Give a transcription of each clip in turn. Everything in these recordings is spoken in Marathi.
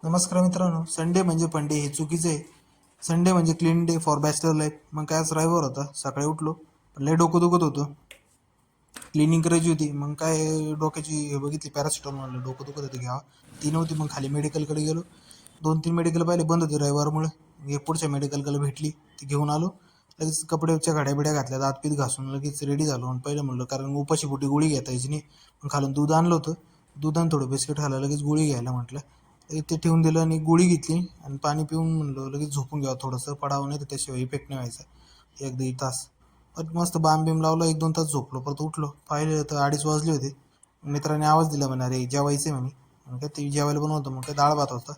नमस्कार मित्रांनो. संडे म्हणजे फंडे हे चुकीचं आहे. संडे म्हणजे clean day for bachelor life. मग काय आज रविवार होता, सकाळी उठलो पण लय डोकं दुखत होतं. क्लिनिंग करायची होती. मग काय डोक्याची हे बघितली पॅरासिटामॉल, म्हणलं डोकं दुखत होतं घ्यावा. ती नव्हती, मग खाली मेडिकलकडे गेलो. 2-3 मेडिकल पाहिले, बंद होते रविवारमुळे. मग पुढच्या मेडिकलकडे भेटली, ती घेऊन आलो. लगेच कपड्याच्या घड्या बिड्या घातल्या, दात पीत घासून लगेच रेडी झालो. आणि पहिलं म्हणलं, कारण उपाशी पोटी गोळी घेता यायची नाही. मग खालून दूध आणलं होतं, दूध आणि थोडं बिस्किट खाल्लं, लगेच गोळी घ्यायला म्हटलं. ते ठेवून दिलं आणि गोळी घेतली आणि पाणी पिऊन म्हणलं लगेच झोपून घ्यावं, थोडंसं पडावं, नाही तर त्याशिवाय इफेक्ट नाही व्हायचा. 1-1.5 तास परत मस्त बाम बिम लावला, 1-2 तास झोपलो. परत उठलो, पाहिले तर 2:30 वाजले होते. मित्राने आवाज दिला, म्हणा अरे जेवायचं आहे म्हणे. मग काय ते जेवायला बनवतं, मग काय डाळ भात होता.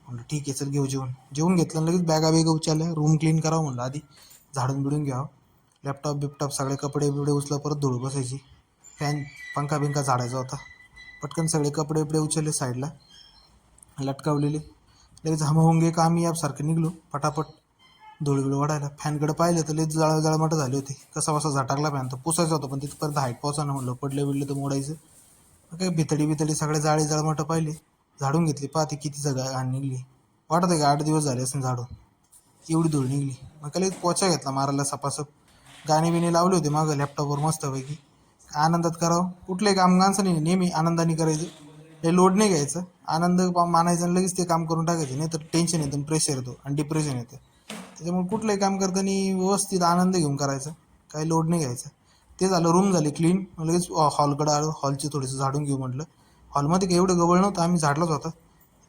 म्हणलं ठीक आहे, चल घेऊ जेवण. जेवून घेतलं, लगेच बॅगा बिगा उचलल्या, रूम क्लीन करावं म्हणलं, आधी झाडून बिडून घ्यावं. लॅपटॉप बिपटॉप सगळे कपडे बिपडे उचला, परत धुळू बसायची. फॅन पंखा बिंका झाडायचा होता. पटकन सगळे कपडे बिपडे उचलले साईडला लटकावलेले. लगेच हमहुंगे कामयाबसारखं निघलो पटापट धुळबिळ वाढायला. फॅनकडे पाहिलं तर लयच जळमटं झाले होते. कसा बसा झटाकला फॅन, तर पुसायचा होता पण तिथपर्यंत हाईट पोहोचाना. म्हणलं पडलं बिडलं तर मोडायचं. मग काय भितडी बितडी सगळे जळमटं पाहिले, झाडून घेतली. पाहते किती सगळं घाण निघली. वाटत आहे का 8 दिवस झाले असं झाडून, एवढी धूळ निघली. मग काय लगेच पोचा घेतला मारायला सपासप. गाणी बिणी लावले होते मागं लॅपटॉपवर मस्तपैकी. आनंदात करावं कुठलंही काम. माणसाने नेहमी आनंदाने करायचं, हे लोड नाही घ्यायचं. आनंद मानायचा आणि लगेच ते काम करून टाकायचं, नाही तर टेन्शन येतं, प्रेशर येतो आणि डिप्रेशन येतं. त्याच्यामुळे कुठलंही काम करताना व्यवस्थित आनंद घेऊन करायचं, काही लोड नाही घ्यायचं. ते झालं, रूम झाली क्लीन. लगेच हॉलकडे आलो, हॉलची थोडीसं झाडून घेऊ म्हटलं. हॉलमध्ये काही एवढं गवळ नव्हतं, आम्ही झाडलंच होतं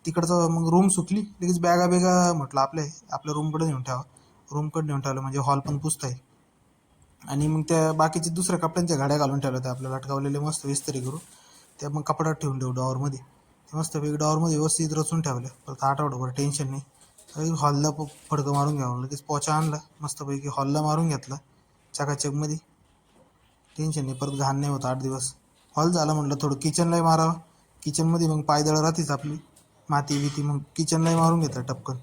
तिकडचं. मग रूम सुकली, लगेच बॅगा बिगा म्हटलं आपल्या रूमकडे नेऊन ठेवा. रूमकडे नेऊन ठेवलं म्हणजे हॉल पण पुसता येईल. आणि मग त्या बाकीचे दुसऱ्या कपड्यांच्या गाड्या घालून ठेवल्या होत्या आपल्या लटकावलेले, मस्त इस्त्री करून. त्या मग कपड्यात ठेवून ठेवू डॉवरमध्ये. ते मस्तपैकी डॉवरमध्ये व्यवस्थित रचून ठेवल्या. परत आठवड्याभर टेन्शन नाही. हॉलला फडकं मारून घ्यावं. लगेच पोचा आणला, मस्तपैकी हॉलला मारून घेतला चकाचकमध्ये. टेन्शन नाही, परत घाण नाही होत 8 दिवस. हॉल झाला. म्हटलं थोडं किचनलाही मारावं. किचनमध्ये मग पायदळ राहतेच आपली, माती बिती. मग किचनलाही मारून घेतलं टपकन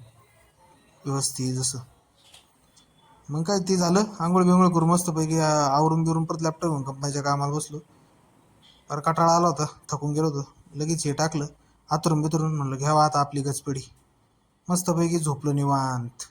व्यवस्थित जसं. मग काय ते झालं, आंघोळ बिंघोळ करून मस्तपैकी आवरून बिरून परत लॅपटॉप घेऊन कंपनीच्या कामाला बसलो. तर कटाळा आला होता, थकून गेलो होतो. लगेच हे टाकलं आतरून बितरून, म्हणलं घ्यावा आता आपली गचपडी. मस्तपैकी झोपलो निवांत.